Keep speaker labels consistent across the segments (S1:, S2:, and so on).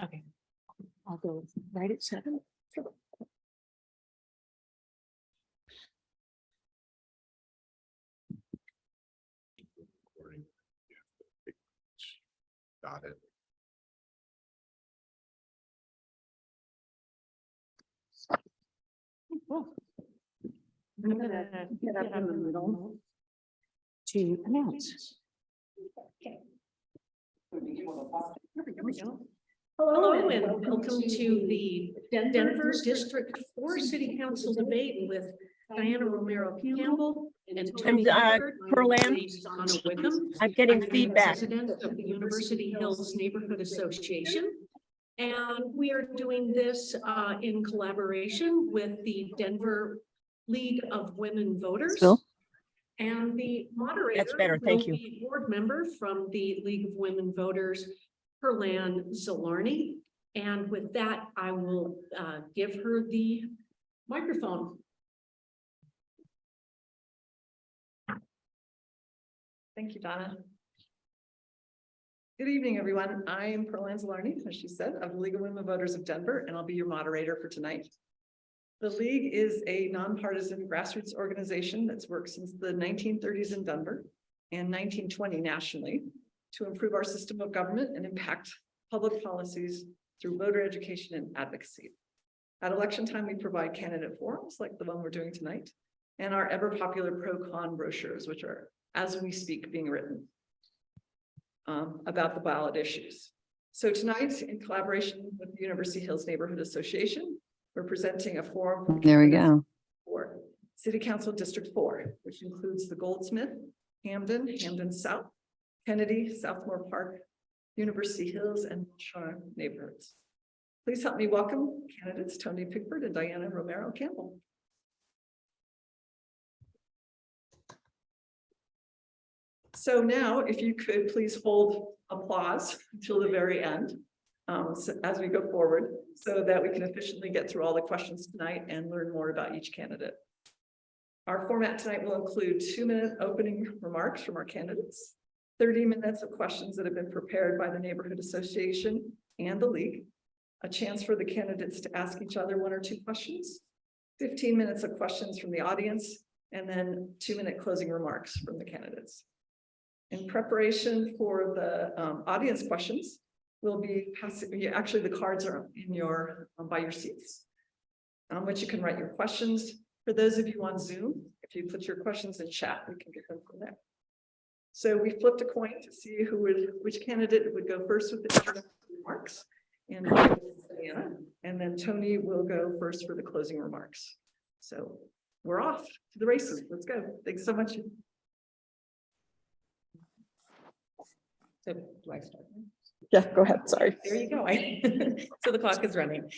S1: Okay, I'll go right at 7.
S2: Got it.
S1: I'm gonna get up in the middle to announce. Okay. Hello and welcome to the Denver District 4 City Council debate with Diana Romero Campbell and Tony Pigford.
S3: I'm getting
S1: I'm
S3: feedback.
S1: President of the University Hills Neighborhood Association. And we are doing this in collaboration with the Denver League of Women Voters.
S3: Bill?
S1: And the moderator
S3: That's better, thank
S1: will
S3: you.
S1: be board member from the League of Women Voters, Perlan Zalarny. And with that, I will give her the microphone.
S4: Thank you, Donna. Good evening, everyone. I am Perlan Zalarny, as she said, of the League of Women Voters of Denver, and I'll be your moderator for tonight. The League is a nonpartisan grassroots organization that's worked since the 1930s in Denver and 1920 nationally to improve our system of government and impact public policies through voter education and advocacy. At election time, we provide candidate forums like the one we're doing tonight, and our ever popular pro-con brochures, which are, as we speak, being written about the ballot issues. So tonight, in collaboration with the University Hills Neighborhood Association, we're presenting a forum.
S3: There we go.
S4: For City Council District 4, which includes the Goldsmith, Hamden, Hamden South, Kennedy, Southmore Park, University Hills, and Shore neighborhoods. Please help me welcome candidates Tony Pigford and Diana Romero Campbell. So now, if you could please hold applause until the very end as we go forward, so that we can efficiently get through all the questions tonight and learn more about each candidate. Our format tonight will include 2-minute opening remarks from our candidates, 30 minutes of questions that have been prepared by the Neighborhood Association and the League, a chance for the candidates to ask each other 1 or 2 questions, 15 minutes of questions from the audience, and then 2-minute closing remarks from the candidates. In preparation for the audience questions, we'll be passing, actually the cards are in your, by your seats, on which you can write your questions. For those of you on Zoom, if you put your questions in chat, we can get them from there. So we flipped a coin to see which candidate would go first with the introductory remarks. And Diana, and then Tony will go first for the closing remarks. So we're off to the races. Let's go. Thanks so much.
S5: So do I start?
S3: Yeah, go ahead. Sorry.
S5: There you go. So the clock is running.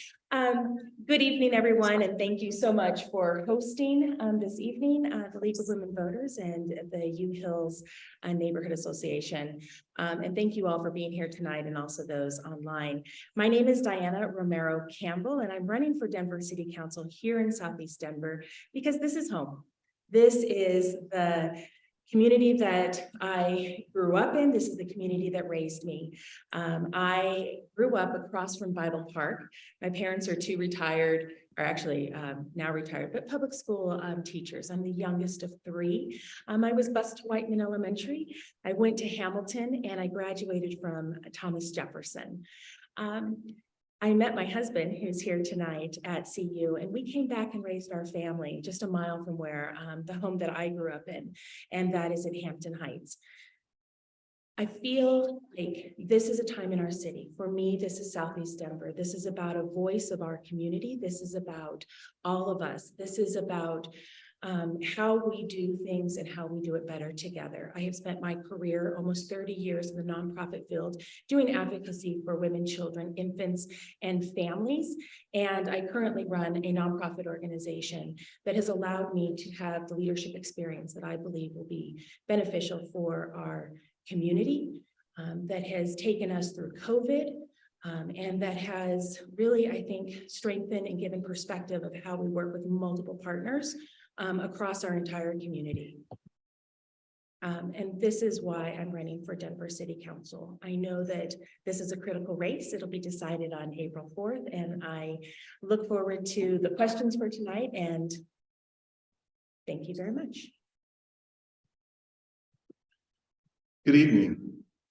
S5: Good evening, everyone, and thank you so much for hosting this evening, the League of Women Voters and the U Hills Neighborhood Association. And thank you all for being here tonight and also those online. My name is Diana Romero Campbell, and I'm running for Denver City Council here in Southeast Denver because this is home. This is the community that I grew up in. This is the community that raised me. I grew up across from Bible Park. My parents are 2 retired, or actually now retired, but public school teachers. I'm the youngest of 3. I was bused to Whiteman Elementary. I went to Hamilton and I graduated from Thomas Jefferson. I met my husband, who's here tonight, at CU, and we came back and raised our family just a mile from where the home that I grew up in, and that is in Hampton Heights. I feel like this is a time in our city. For me, this is Southeast Denver. This is about a voice of our community. This is about all of us. This is about how we do things and how we do it better together. I have spent my career, almost 30 years in the nonprofit field, doing advocacy for women, children, infants, and families. And I currently run a nonprofit organization that has allowed me to have the leadership experience that I believe will be beneficial for our community, that has taken us through COVID, and that has really, I think, strengthened and given perspective of how we work with multiple partners across our entire community. And this is why I'm running for Denver City Council. I know that this is a critical race. It'll be decided on April 4th, and I look forward to the questions for tonight, and thank you very much.
S2: Good evening.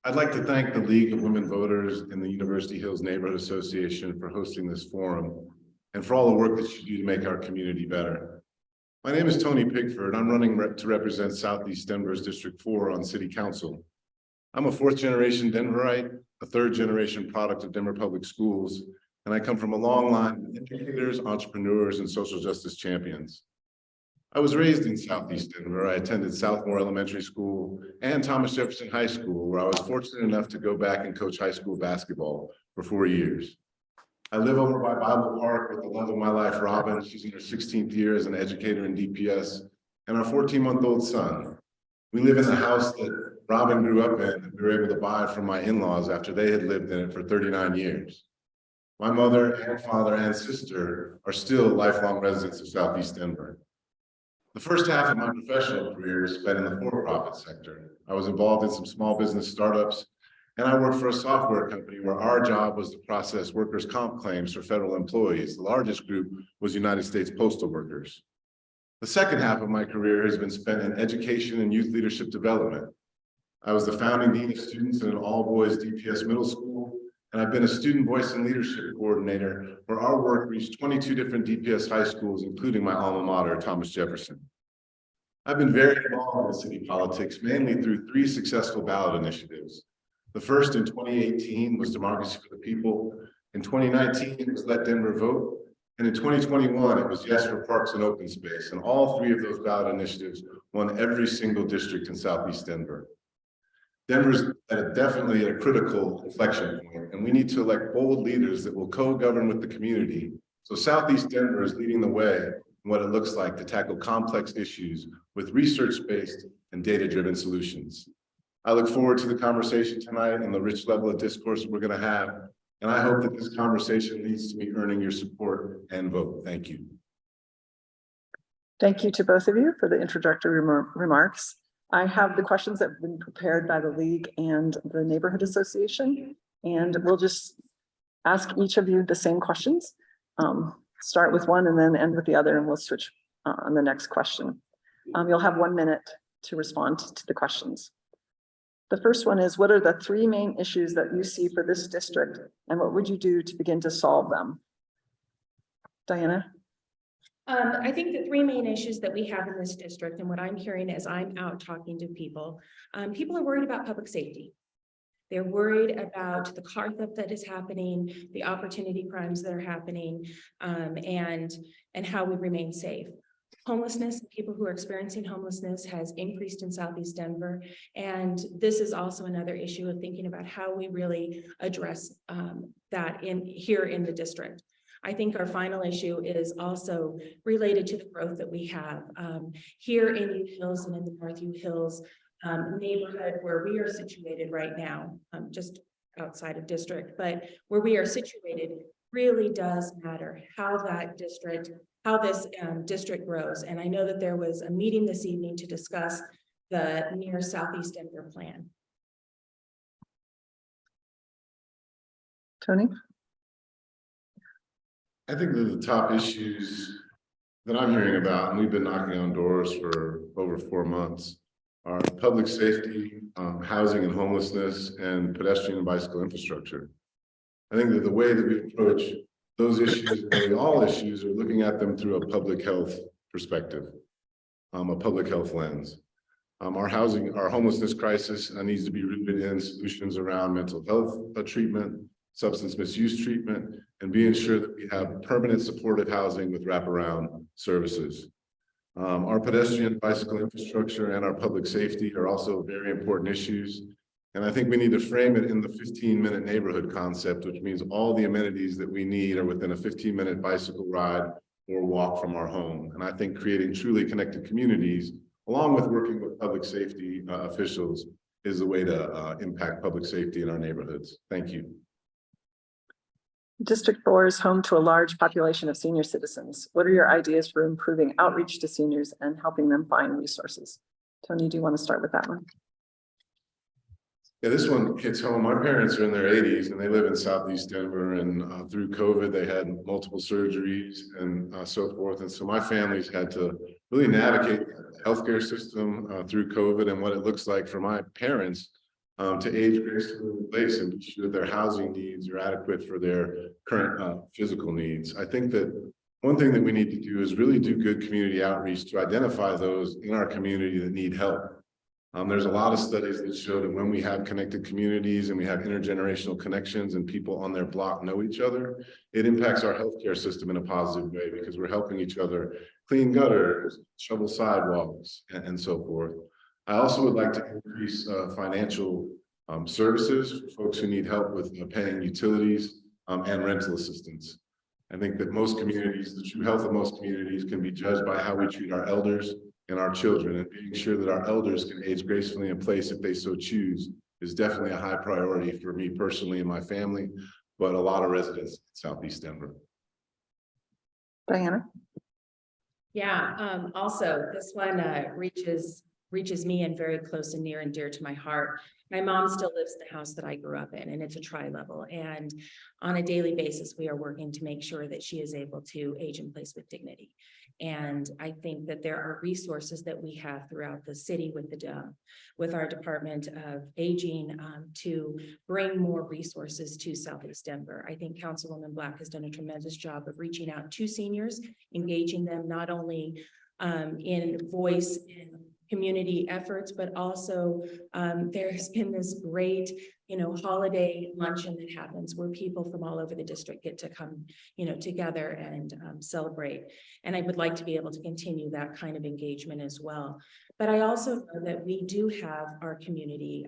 S2: I'd like to thank the League of Women Voters and the University Hills Neighborhood Association for hosting this forum and for all the work that you do to make our community better. My name is Tony Pigford. I'm running to represent Southeast Denver's District 4 on City Council. I'm a fourth-generation Denverite, a third-generation product of Denver Public Schools, and I come from a long line of educators, entrepreneurs, and social justice champions. I was raised in Southeast Denver. I attended Southmore Elementary School and Thomas Jefferson High School, where I was fortunate enough to go back and coach high school basketball for 4 years. I live over by Bible Park with the love of my life, Robin. She's in her 16th year as an educator in DPS, and our 14-month-old son. We live in the house that Robin grew up in and we were able to buy from my in-laws after they had lived in it for 39 years. My mother and father and sister are still lifelong residents of Southeast Denver. The first half of my professional career was spent in the for-profit sector. I was involved in some small business startups, and I worked for a software company where our job was to process workers' comp claims for federal employees. The largest group was United States postal workers. The second half of my career has been spent in education and youth leadership development. I was the founding dean of students in an all-boys DPS middle school, and I've been a student voice and leadership coordinator where our work reached 22 different DPS high schools, including my alma mater, Thomas Jefferson. I've been very involved in city politics, mainly through 3 successful ballot initiatives. The first in 2018 was Democracy for the People. In 2019, it was Let Denver Vote. And in 2021, it was Yes for Parks and Open Space. And all 3 of those ballot initiatives won every single district in Southeast Denver. Denver's definitely at a critical inflection point, and we need to elect bold leaders that will co-govern with the community. So Southeast Denver is leading the way in what it looks like to tackle complex issues with research-based and data-driven solutions. I look forward to the conversation tonight and the rich level of discourse we're going to have, and I hope that this conversation leads to me earning your support and vote. Thank you.
S3: Thank you to both of you for the introductory remarks. I have the questions that have been prepared by the League and the Neighborhood Association, and we'll just ask each of you the same questions. Start with one and then end with the other, and we'll switch on the next question. You'll have 1 minute to respond to the questions. The first one is, what are the 3 main issues that you see for this district, and what would you do to begin to solve them? Diana?
S5: I think the 3 main issues that we have in this district, and what I'm hearing as I'm out talking to people, people are worried about public safety. They're worried about the car theft that is happening, the opportunity crimes that are happening, and how we remain safe. Homelessness, people who are experiencing homelessness has increased in Southeast Denver. And this is also another issue of thinking about how we really address that here in the district. I think our final issue is also related to the growth that we have here in U Hills and in the North U Hills neighborhood where we are situated right now, just outside of district, but where we are situated really does matter how that district, how this district grows. And I know that there was a meeting this evening to discuss the near Southeast Denver plan.
S3: Tony?
S2: I think that the top issues that I'm hearing about, and we've been knocking on doors for over 4 months, are public safety, housing and homelessness, and pedestrian and bicycle infrastructure. I think that the way that we approach those issues, really all issues, are looking at them through a public health perspective, a public health lens. Our homelessness crisis needs to be rooted in solutions around mental health treatment, substance misuse treatment, and being sure that we have permanent supportive housing with wraparound services. Our pedestrian bicycle infrastructure and our public safety are also very important issues. And I think we need to frame it in the 15-minute neighborhood concept, which means all the amenities that we need are within a 15-minute bicycle ride or walk from our home. And I think creating truly connected communities, along with working with public safety officials, is the way to impact public safety in our neighborhoods. Thank you.
S3: District 4 is home to a large population of senior citizens. What are your ideas for improving outreach to seniors and helping them find resources? Tony, do you want to start with that one?
S2: Yeah, this one hits home. My parents are in their 80s and they live in Southeast Denver, and through COVID, they had multiple surgeries and so forth. And so my family's had to really navigate the healthcare system through COVID and what it looks like for my parents to age gracefully in place and be sure that their housing needs are adequate for their current physical needs. I think that one thing that we need to do is really do good community outreach to identify those in our community that need help. There's a lot of studies that show that when we have connected communities and we have intergenerational connections and people on their block know each other, it impacts our healthcare system in a positive way because we're helping each other clean gutters, shovel sidewalks, and so forth. I also would like to increase financial services for folks who need help with paying utilities and rental assistance. I think that most communities, the true health of most communities can be judged by how we treat our elders and our children, and being sure that our elders can age gracefully in place if they so choose is definitely a high priority for me personally and my family, but a lot of residents in Southeast Denver.
S3: Diana?
S5: Yeah, also this one reaches me and very close and near and dear to my heart. My mom still lives in the house that I grew up in, and it's a tri-level. And on a daily basis, we are working to make sure that she is able to age in place with dignity. And I think that there are resources that we have throughout the city with our Department of Aging to bring more resources to Southeast Denver. I think Councilwoman Black has done a tremendous job of reaching out to seniors, engaging them not only in voice and community efforts, but also there's been this great, holiday luncheon that happens where people from all over the district get to come, together and celebrate. And I would like to be able to continue that kind of engagement as well. But I also know that we do have our community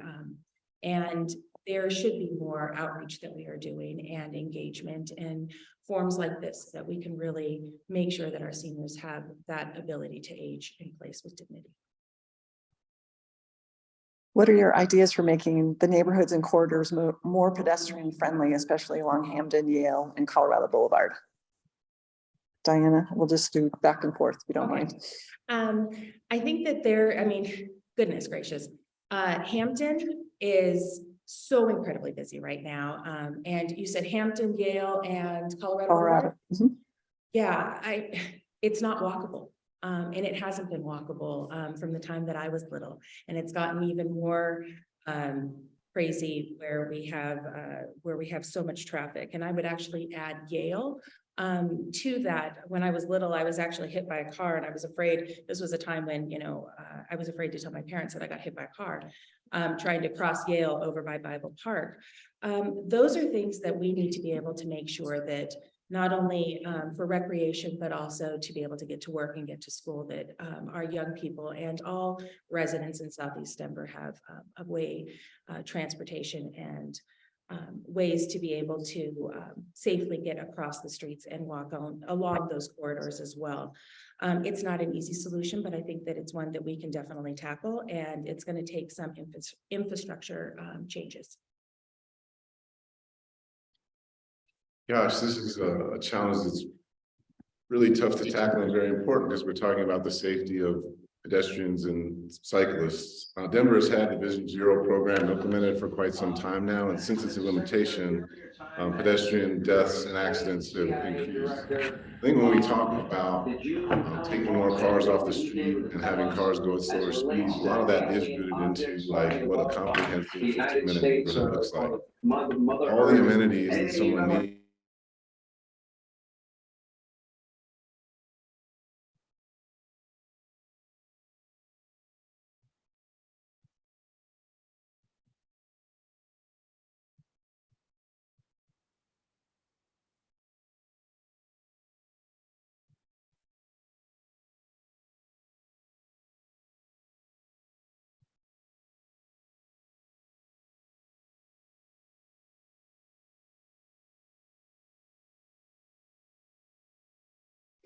S5: and there should be more outreach that we are doing and engagement and forums like this that we can really make sure that our seniors have that ability to age in place with dignity.
S3: What are your ideas for making the neighborhoods and corridors more pedestrian friendly, especially along Hampden, Yale, and Colorado Boulevard? Diana, we'll just do back and forth if you don't mind.
S5: I think that goodness gracious, Hampton is so incredibly busy right now. And you said Hampton, Yale, and Colorado.
S3: Mm-hmm.
S5: Yeah, it's not walkable. And it hasn't been walkable from the time that I was little, and it's gotten even more crazy where we have so much traffic. And I would actually add Yale to that. When I was little, I was actually hit by a car, and I was afraid. This was a time when I was afraid to tell my parents that I got hit by a car trying to cross Yale over by Bible Park. Those are things that we need to be able to make sure that not only for recreation, but also to be able to get to work and get to school, that our young people and all residents in Southeast Denver have a way, transportation and ways to be able to safely get across the streets and walk along those corridors as well. It's not an easy solution, but I think that it's one that we can definitely tackle, and it's going to take some infrastructure changes.
S2: Gosh, this is a challenge that's really tough to tackle and very important because we're talking about the safety of pedestrians and cyclists. Denver has had the Vision Zero program implemented for quite some time now, and since its implementation, pedestrian deaths and accidents have increased. I think when we talk about taking more cars off the street and having cars go at slower speeds, a lot of that is rooted into like what a comprehensive 15-minute neighborhood looks like. All the amenities that someone needs.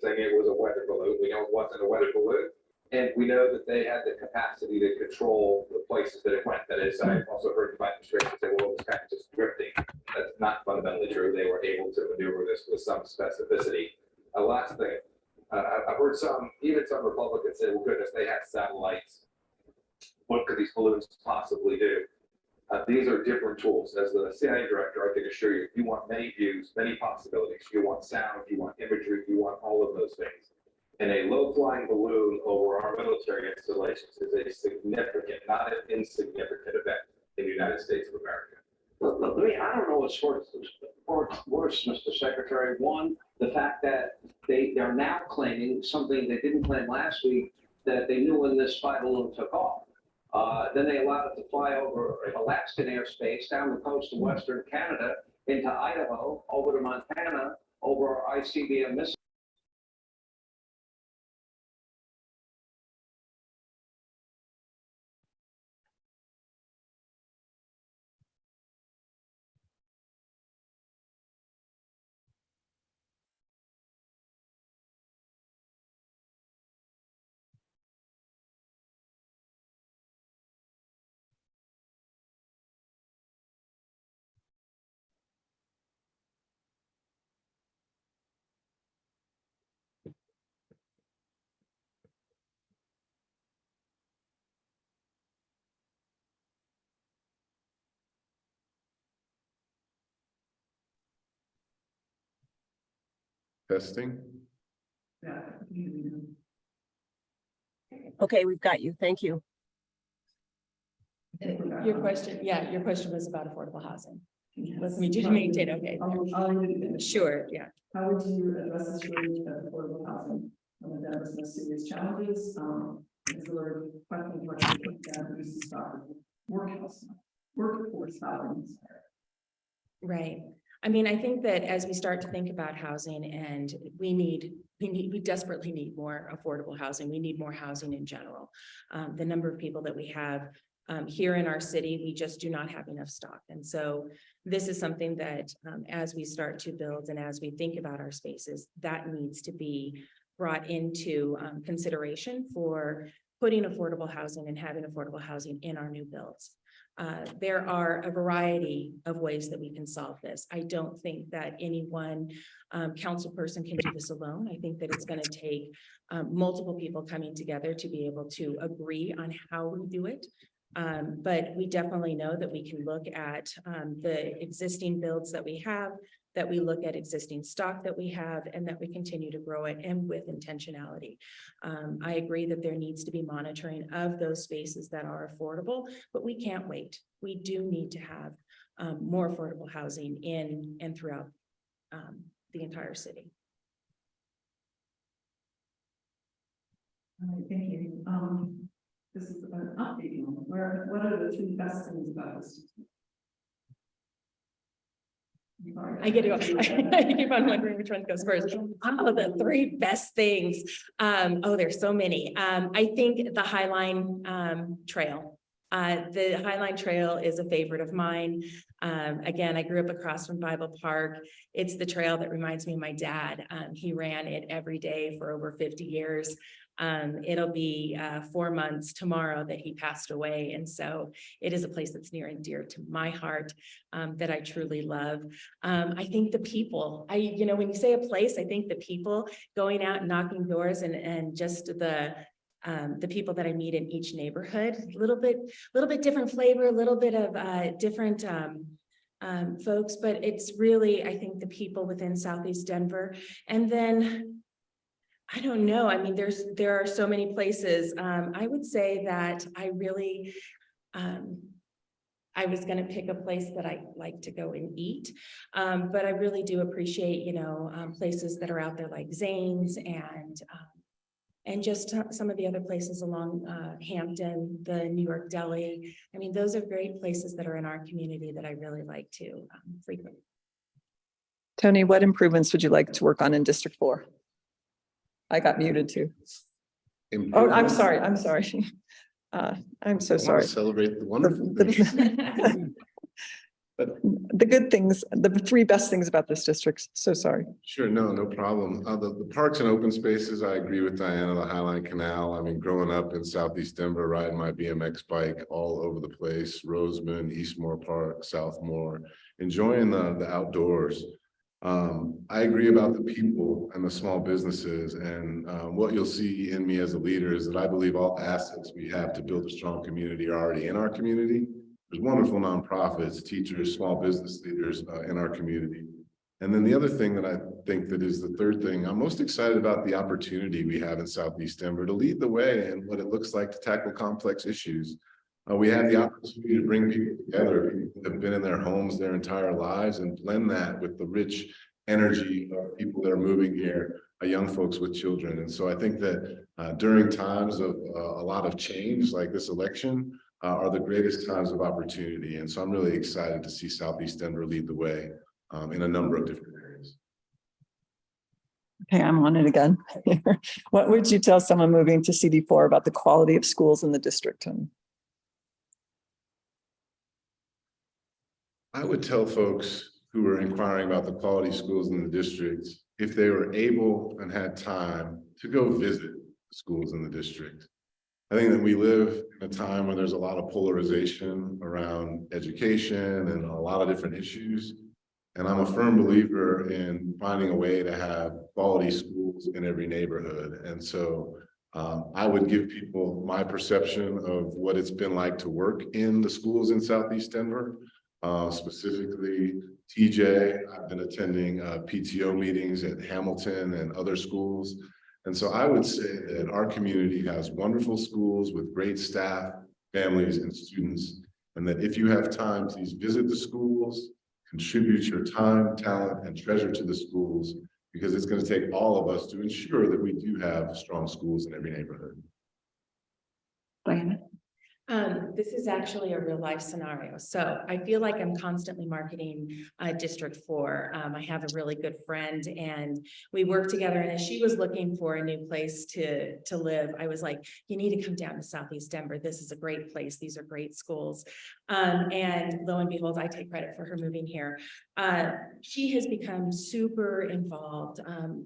S6: Saying it was a weather balloon. We know it wasn't a weather balloon. And we know that they had the capacity to control the places that it went. That is, I also heard the administration say, well, it was kind of just drifting. That's not fundamentally true. They were able to maneuver this with some specificity. Last thing, I've heard even some Republicans say, well, goodness, they had satellites. What could these balloons possibly do? These are different tools. As the CIA director, I can assure you, you want many views, many possibilities. You want sound, you want imagery, you want all of those things. And a low-flying balloon over our military installations is a significant, not an insignificant event in the United States of America.
S7: I don't know what's worse, Mr. Secretary. One, the fact that they're now claiming something they didn't claim last week, that they knew when this spy balloon took off. Then they allowed it to fly over Alaskan airspace, down the coast of Western Canada, into Idaho, over to Montana, over our ICBM missile.
S2: Testing.
S8: Okay, we've got you. Thank you.
S5: Your question was about affordable housing. We do maintain, okay. Sure, yeah.
S4: How would you address this shortage of affordable housing? One of Denver's most serious challenges is the question that reduces stock of workforce housing.
S5: Right. I mean, I think that as we start to think about housing, and we desperately need more affordable housing. We need more housing in general. The number of people that we have here in our city, we just do not have enough stock. And so this is something that as we start to build and as we think about our spaces, that needs to be brought into consideration for putting affordable housing and having affordable housing in our new builds. There are a variety of ways that we can solve this. I don't think that any one council person can do this alone. I think that it's going to take multiple people coming together to be able to agree on how we do it. But we definitely know that we can look at the existing builds that we have, that we look at existing stock that we have, and that we continue to grow it, and with intentionality. I agree that there needs to be monitoring of those spaces that are affordable, but we can't wait. We do need to have more affordable housing in and throughout the entire city.
S4: All right, thank you. This is an update. What are the two best things about this?
S5: I get to go. I keep on wondering which one goes first. Oh, the three best things. Oh, there's so many. I think the Highline Trail. The Highline Trail is a favorite of mine. Again, I grew up across from Bible Park. It's the trail that reminds me of my dad. He ran it every day for over 50 years. It'll be 4 months tomorrow that he passed away. And so it is a place that's near and dear to my heart, that I truly love. I think the people, when you say a place, I think the people going out and knocking doors and just the people that I meet in each neighborhood, a little bit different flavor, a little bit of different folks, but it's really, I think, the people within Southeast Denver. And then I don't know. I mean, there are so many places. I would say that I really, I was going to pick a place that I like to go and eat, but I really do appreciate, places that are out there like Zane's and just some of the other places along Hampton, the New York Deli. I mean, those are great places that are in our community that I really like to frequent.
S3: Tony, what improvements would you like to work on in District 4? I got muted too. Oh, I'm sorry. I'm sorry. I'm so sorry.
S2: Celebrate the wonderful things.
S3: the good things, the three best things about this district. So sorry.
S2: Sure, no problem. The parks and open spaces, I agree with Diana, the Highline Canal. I mean, growing up in Southeast Denver, riding my BMX bike all over the place, Roseman, Eastmore Park, Southmore, enjoying the outdoors. I agree about the people and the small businesses, and what you'll see in me as a leader is that I believe all assets we have to build a strong community are already in our community. There's wonderful nonprofits, teachers, small business leaders in our community. And then the other thing that I think that is the third thing, I'm most excited about the opportunity we have in Southeast Denver to lead the way in what it looks like to tackle complex issues. We have the opportunity to bring people together who have been in their homes their entire lives and blend that with the rich energy of people that are moving here, young folks with children. And so I think that during times of a lot of change like this election, are the greatest times of opportunity. And so I'm really excited to see Southeast Denver lead the way in a number of different areas.
S3: Okay, I'm on it again. What would you tell someone moving to CD4 about the quality of schools in the district?
S2: I would tell folks who are inquiring about the quality of schools in the district, if they were able and had time to go visit schools in the district. I think that we live in a time where there's a lot of polarization around education and a lot of different issues. And I'm a firm believer in finding a way to have quality schools in every neighborhood. And so I would give people my perception of what it's been like to work in the schools in Southeast Denver, specifically TJ. I've been attending PTO meetings at Hamilton and other schools. And so I would say that our community has wonderful schools with great staff, families, and students. And that if you have time, please visit the schools, contribute your time, talent, and treasure to the schools, because it's going to take all of us to ensure that we do have strong schools in every neighborhood.
S3: Diana?
S5: This is actually a real life scenario. So I feel like I'm constantly marketing District 4. I have a really good friend and we work together. And as she was looking for a new place to live, I was like, you need to come down to Southeast Denver. This is a great place. These are great schools. And lo and behold, I take credit for her moving here. She has become super involved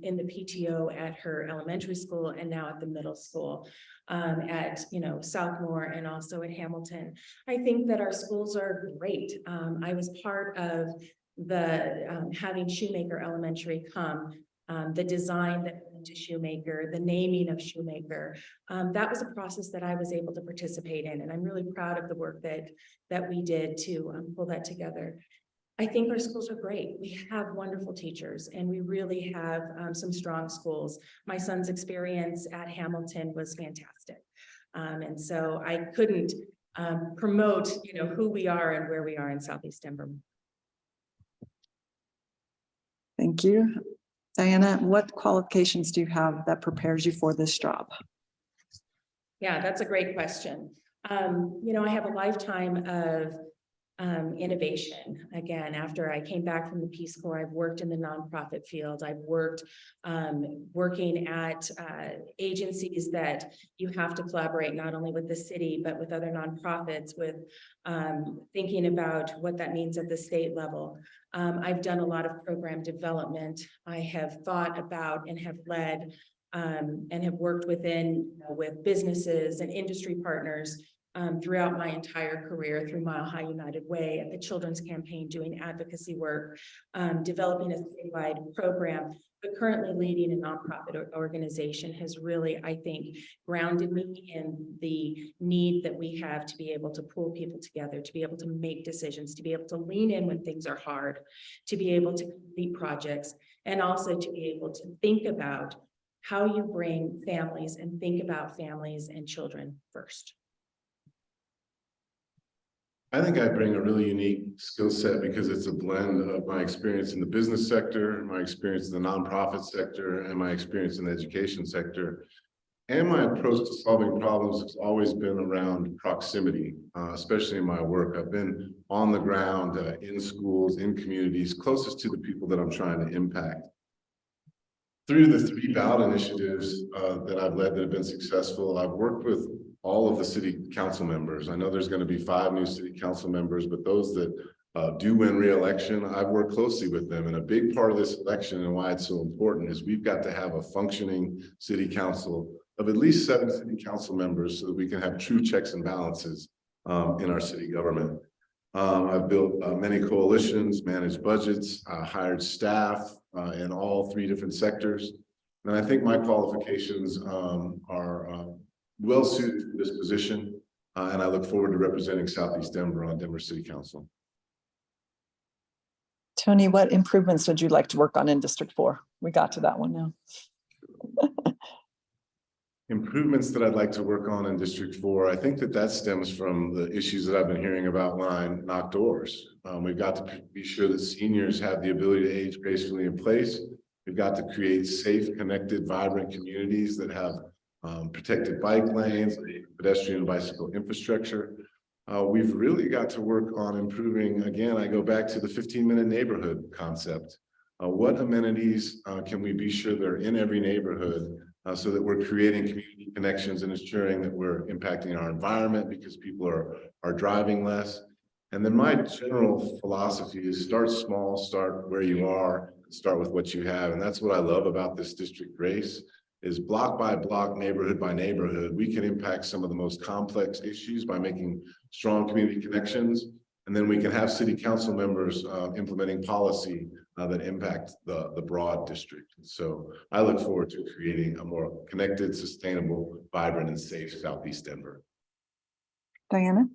S5: in the PTO at her elementary school and now at the middle school. At Southmore and also at Hamilton. I think that our schools are great. I was part of the having Shoemaker Elementary come, the design that went into Shoemaker, the naming of Shoemaker. That was a process that I was able to participate in, and I'm really proud of the work that we did to pull that together. I think our schools are great. We have wonderful teachers and we really have some strong schools. My son's experience at Hamilton was fantastic. And so I couldn't promote, who we are and where we are in Southeast Denver.
S3: Thank you. Diana, what qualifications do you have that prepares you for this job?
S5: Yeah, that's a great question. I have a lifetime of innovation. Again, after I came back from the Peace Corps, I've worked in the nonprofit field. I've worked working at agencies that you have to collaborate not only with the city, but with other nonprofits, with thinking about what that means at the state level. I've done a lot of program development. I have thought about and have led and have worked with businesses and industry partners throughout my entire career, through Mile High United Way, at the Children's Campaign, doing advocacy work, developing a statewide program, but currently leading a nonprofit organization has really, I think, grounded me in the need that we have to be able to pull people together, to be able to make decisions, to be able to lean in when things are hard, to be able to complete projects, and also to be able to think about how you bring families and think about families and children first.
S2: I think I bring a really unique skill set because it's a blend of my experience in the business sector, my experience in the nonprofit sector, and my experience in the education sector. And my approach to solving problems has always been around proximity, especially in my work. I've been on the ground in schools, in communities, closest to the people that I'm trying to impact. Through the 3 ballot initiatives that I've led that have been successful, I've worked with all of the city council members. I know there's going to be 5 new city council members, but those that do win re-election, I've worked closely with them. And a big part of this election and why it's so important is we've got to have a functioning city council of at least 7 city council members so that we can have true checks and balances in our city government. I've built many coalitions, managed budgets, hired staff in all 3 different sectors. And I think my qualifications are well suited to this position. And I look forward to representing Southeast Denver on Denver City Council.
S3: Tony, what improvements would you like to work on in District 4? We got to that one now.
S2: Improvements that I'd like to work on in District 4, I think that stems from the issues that I've been hearing about when I knock doors. We've got to be sure that seniors have the ability to age gracefully in place. We've got to create safe, connected, vibrant communities that have protected bike lanes, pedestrian and bicycle infrastructure. We've really got to work on improving, again, I go back to the 15-minute neighborhood concept. What amenities can we be sure they're in every neighborhood so that we're creating community connections and ensuring that we're impacting our environment because people are driving less. And then my general philosophy is start small, start where you are, start with what you have. And that's what I love about this district race is block by block, neighborhood by neighborhood, we can impact some of the most complex issues by making strong community connections. And then we can have city council members implementing policy that impact the broad district. So I look forward to creating a more connected, sustainable, vibrant, and safe Southeast Denver.
S3: Diana?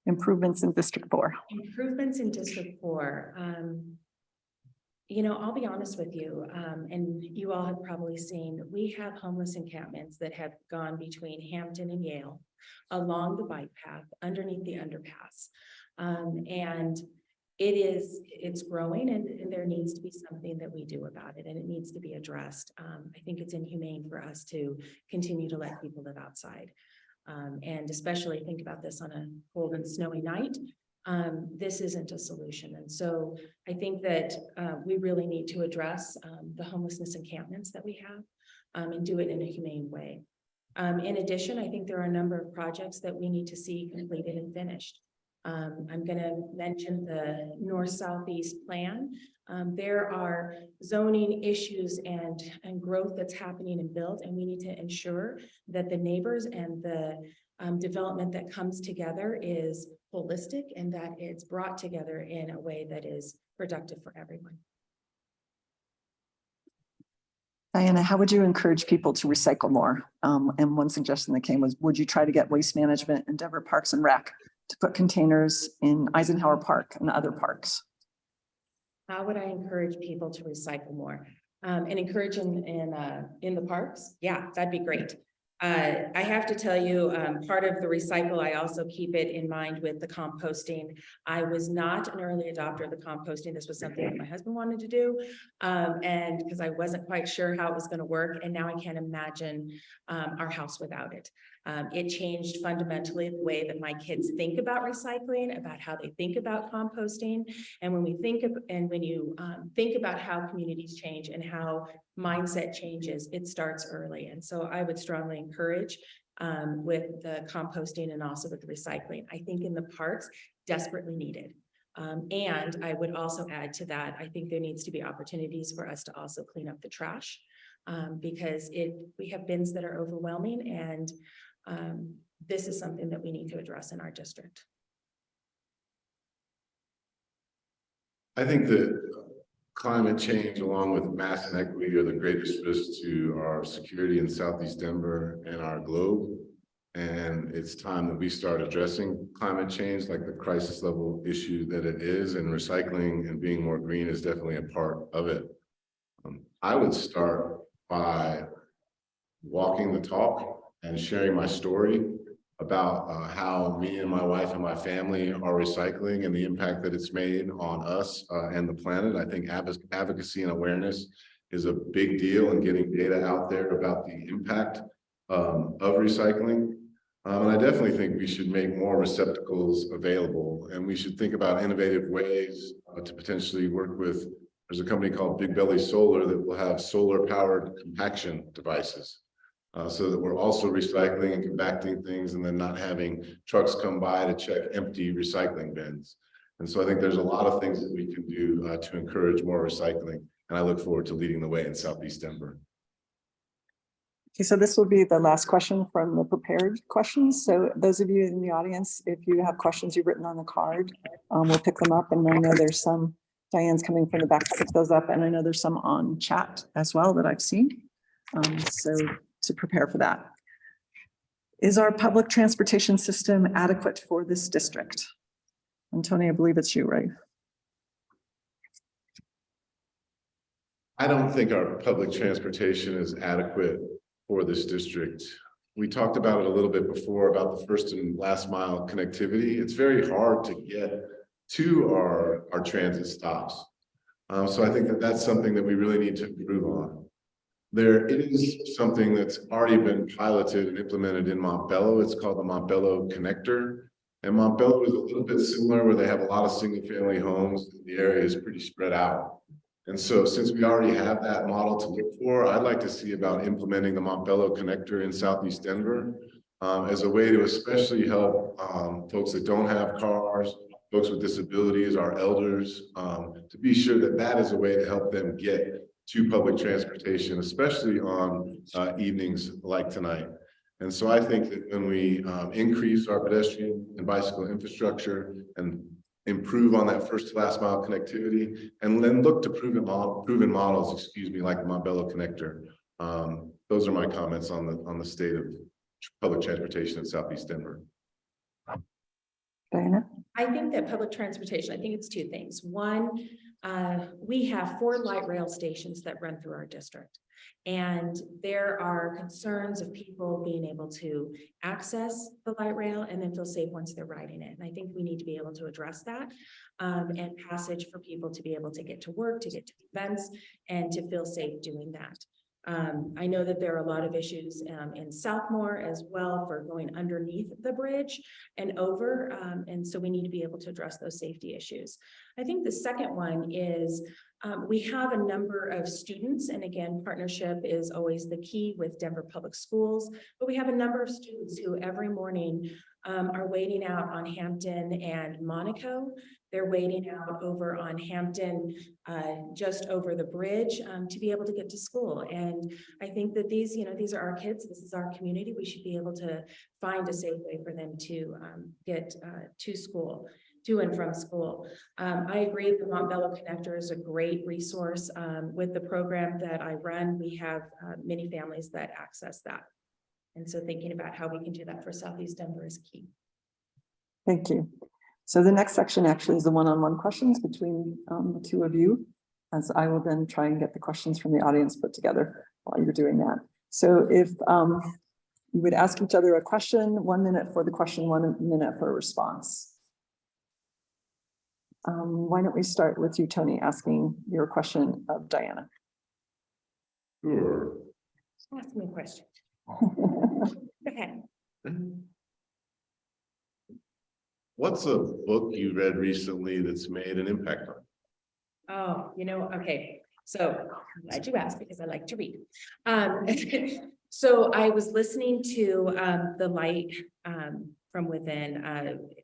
S3: Improvements in District 4.
S5: Improvements in District 4. You know, I'll be honest with you, and you all have probably seen, we have homeless encampments that have gone between Hampton and Yale, along the bike path, underneath the underpass. And it's growing and there needs to be something that we do about it and it needs to be addressed. I think it's inhumane for us to continue to let people live outside. And especially think about this on a cold and snowy night. This isn't a solution. And so I think that we really need to address the homelessness encampments that we have and do it in a humane way. In addition, I think there are a number of projects that we need to see completed and finished. I'm going to mention the North-Southeast plan. There are zoning issues and growth that's happening and built, and we need to ensure that the neighbors and the development that comes together is holistic and that it's brought together in a way that is productive for everyone.
S3: Diana, how would you encourage people to recycle more? And one suggestion that came was, would you try to get Waste Management and Denver Parks and Rec to put containers in Eisenhower Park and other parks?
S5: How would I encourage people to recycle more? And encourage in the parks? Yeah, that'd be great. I have to tell you, part of the recycle, I also keep it in mind with the composting. I was not an early adopter of the composting. This was something that my husband wanted to do. And because I wasn't quite sure how it was going to work. And now I can't imagine our house without it. It changed fundamentally the way that my kids think about recycling, about how they think about composting. And when we think of, and when you think about how communities change and how mindset changes, it starts early. And so I would strongly encourage with the composting and also with the recycling. I think in the parks, desperately needed. And I would also add to that, I think there needs to be opportunities for us to also clean up the trash because we have bins that are overwhelming, and this is something that we need to address in our district.
S2: I think that climate change, along with mass inequity, are the greatest risks to our security in Southeast Denver and our globe. And it's time that we start addressing climate change, like the crisis level issue that it is, and recycling and being more green is definitely a part of it. I would start by walking the talk and sharing my story about how me and my wife and my family are recycling and the impact that it's made on us and the planet. I think advocacy and awareness is a big deal, and getting data out there about the impact of recycling. And I definitely think we should make more receptacles available, and we should think about innovative ways to potentially work with. There's a company called Big Belly Solar that will have solar powered compaction devices. So that we're also recycling and compacting things and then not having trucks come by to check empty recycling bins. And so I think there's a lot of things that we can do to encourage more recycling. And I look forward to leading the way in Southeast Denver.
S3: Okay, so this will be the last question from the prepared questions. So those of you in the audience, if you have questions you've written on the card, we'll pick them up. And I know there's some, Diane's coming from the back to pick those up. And I know there's some on chat as well that I've seen. So to prepare for that. Is our public transportation system adequate for this district? And Tony, I believe it's you, right?
S2: I don't think our public transportation is adequate for this district. We talked about it a little bit before about the first and last mile connectivity. It's very hard to get to our transit stops. So I think that that's something that we really need to improve on. There is something that's already been piloted and implemented in Montbello. It's called the Montbello Connector. And Montbello is a little bit similar where they have a lot of single family homes. The area is pretty spread out. And so since we already have that model to look for, I'd like to see about implementing the Montbello Connector in Southeast Denver as a way to especially help folks that don't have cars, folks with disabilities, our elders, to be sure that that is a way to help them get to public transportation, especially on evenings like tonight. And so I think that when we increase our pedestrian and bicycle infrastructure and improve on that first to last mile connectivity, and then look to proven models, excuse me, like the Montbello Connector. Those are my comments on the state of public transportation in Southeast Denver.
S3: Diana?
S5: I think that public transportation, I think it's two things. One, we have 4 light rail stations that run through our district. And there are concerns of people being able to access the light rail and then feel safe once they're riding it. And I think we need to be able to address that and passage for people to be able to get to work, to get to events, and to feel safe doing that. I know that there are a lot of issues in Southmore as well for going underneath the bridge and over. And so we need to be able to address those safety issues. I think the second one is we have a number of students, and again, partnership is always the key with Denver Public Schools, but we have a number of students who every morning are waiting out on Hampton and Monaco. They're waiting out over on Hampton, just over the bridge to be able to get to school. And I think that these are our kids. This is our community. We should be able to find a safe way for them to get to school, to and from school. I agree the Montbello Connector is a great resource. With the program that I run, we have many families that access that. And so thinking about how we can do that for Southeast Denver is key.
S3: Thank you. So the next section actually is the one-on-one questions between the two of you, as I will then try and get the questions from the audience put together while you're doing that. So if you would ask each other a question, 1 minute for the question, 1 minute for a response. Why don't we start with you, Tony, asking your question of Diana?
S2: Sure.
S5: Ask me a question. Okay.
S2: What's a book you read recently that's made an impact on you?
S5: Oh, okay. So I'm glad you asked because I like to read. So I was listening to The Light from Within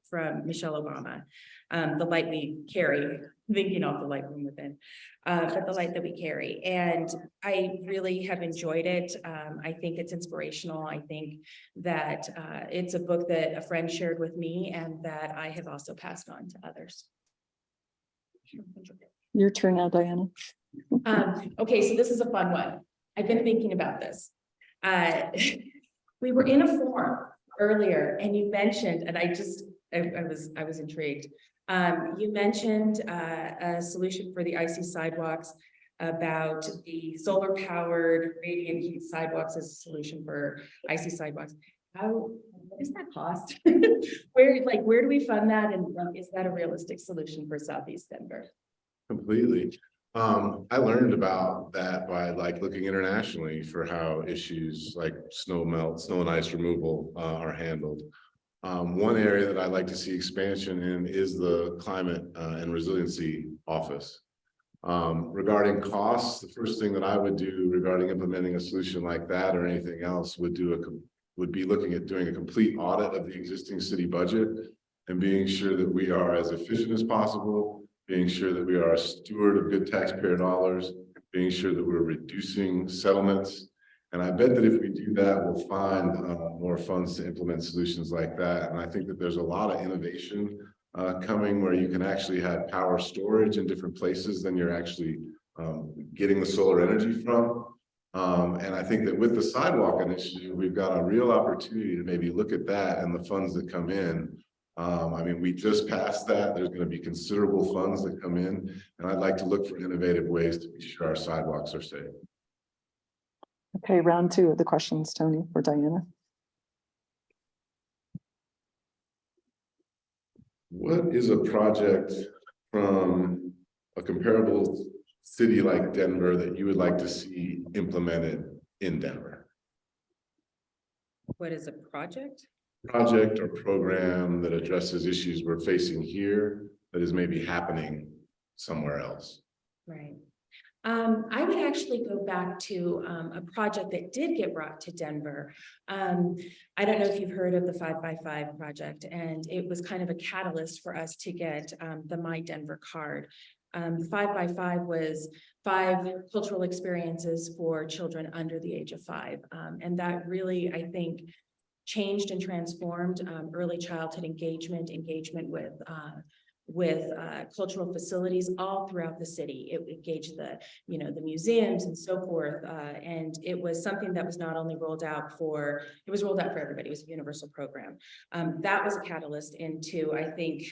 S5: from Michelle Obama. The Light We Carry, thinking of the light from within, but the light that we carry. And I really have enjoyed it. I think it's inspirational. I think that it's a book that a friend shared with me and that I have also passed on to others.
S3: Your turn now, Diana.
S5: Okay, so this is a fun one. I've been thinking about this. We were in a forum earlier and you mentioned, and I was intrigued. You mentioned a solution for the icy sidewalks, about the solar powered radiant heat sidewalks as a solution for icy sidewalks. What does that cost? Where do we fund that? And is that a realistic solution for Southeast Denver?
S2: Completely. I learned about that by looking internationally for how issues like snow and ice removal are handled. One area that I'd like to see expansion in is the Climate and Resiliency Office. Regarding costs, the first thing that I would do regarding implementing a solution like that or anything else would be looking at doing a complete audit of the existing city budget and being sure that we are as efficient as possible, being sure that we are a steward of good taxpayer dollars, being sure that we're reducing settlements. And I bet that if we do that, we'll find more funds to implement solutions like that. And I think that there's a lot of innovation coming where you can actually have power storage in different places than you're actually getting the solar energy from. And I think that with the sidewalk initiative, we've got a real opportunity to maybe look at that and the funds that come in. I mean, we just passed that. There's going to be considerable funds that come in, and I'd like to look for innovative ways to be sure our sidewalks are safe.
S3: Okay, round two of the questions, Tony, for Diana.
S2: What is a project from a comparable city like Denver that you would like to see implemented in Denver?
S5: What is a project?
S2: Project or program that addresses issues we're facing here that is maybe happening somewhere else?
S5: Right. I would actually go back to a project that did get brought to Denver. I don't know if you've heard of the 5x5 project, and it was kind of a catalyst for us to get the My Denver card. 5x5 was 5 cultural experiences for children under the age of 5. And that really, I think, changed and transformed early childhood engagement with cultural facilities all throughout the city. It engaged the museums and so forth. And it was something that was not only rolled out for everybody. It was a universal program. That was a catalyst into, I think,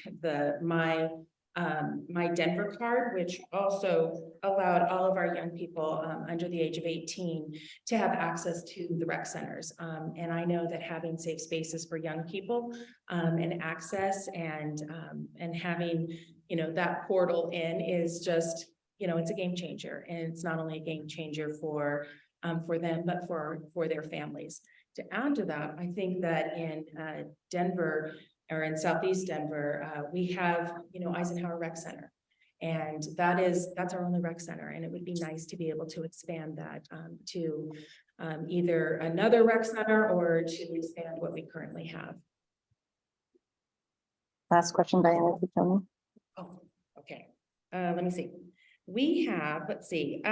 S5: my Denver card, which also allowed all of our young people under the age of 18 to have access to the rec centers. And I know that having safe spaces for young people and access and having, that portal in is just, it's a game changer. And it's not only a game changer for them, but for their families. To add to that, I think that in Denver, or in Southeast Denver, we have, Eisenhower Rec Center. And that's our only rec center. And it would be nice to be able to expand that to either another rec center or to expand what we currently have.
S3: Last question, Diana, for Tony.
S5: Oh, okay. Let me see. We have, let's see.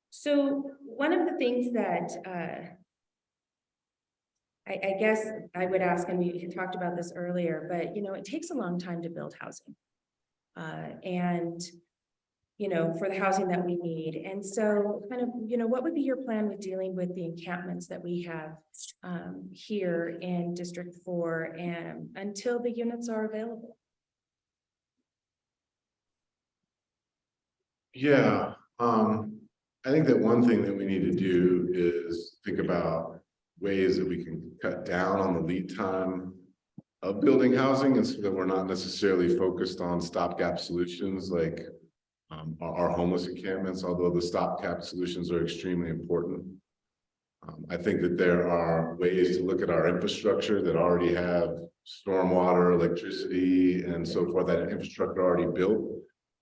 S5: So one of the things that I guess I would ask, and we talked about this earlier, but it takes a long time to build housing. And for the housing that we need. And so kind of, what would be your plan with dealing with the encampments that we have here in District 4 and until the units are available?
S2: Yeah, I think that one thing that we need to do is think about ways that we can cut down on the lead time of building housing, and so that we're not necessarily focused on stopgap solutions like our homeless encampments, although the stopgap solutions are extremely important. I think that there are ways to look at our infrastructure that already have stormwater, electricity, and so forth, that infrastructure already built,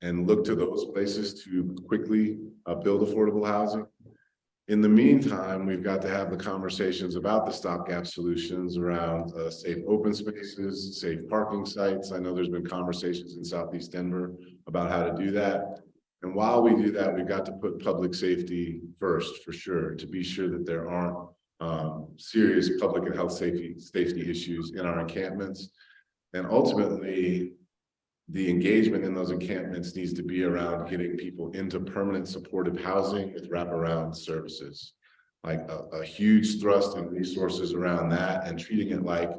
S2: and look to those places to quickly build affordable housing. In the meantime, we've got to have the conversations about the stopgap solutions around safe open spaces, safe parking sites. I know there's been conversations in Southeast Denver about how to do that. And while we do that, we've got to put public safety first, for sure, to be sure that there aren't serious public and health safety issues in our encampments. And ultimately, the engagement in those encampments needs to be around getting people into permanent supportive housing with wraparound services, like a huge thrust in resources around that, and treating it like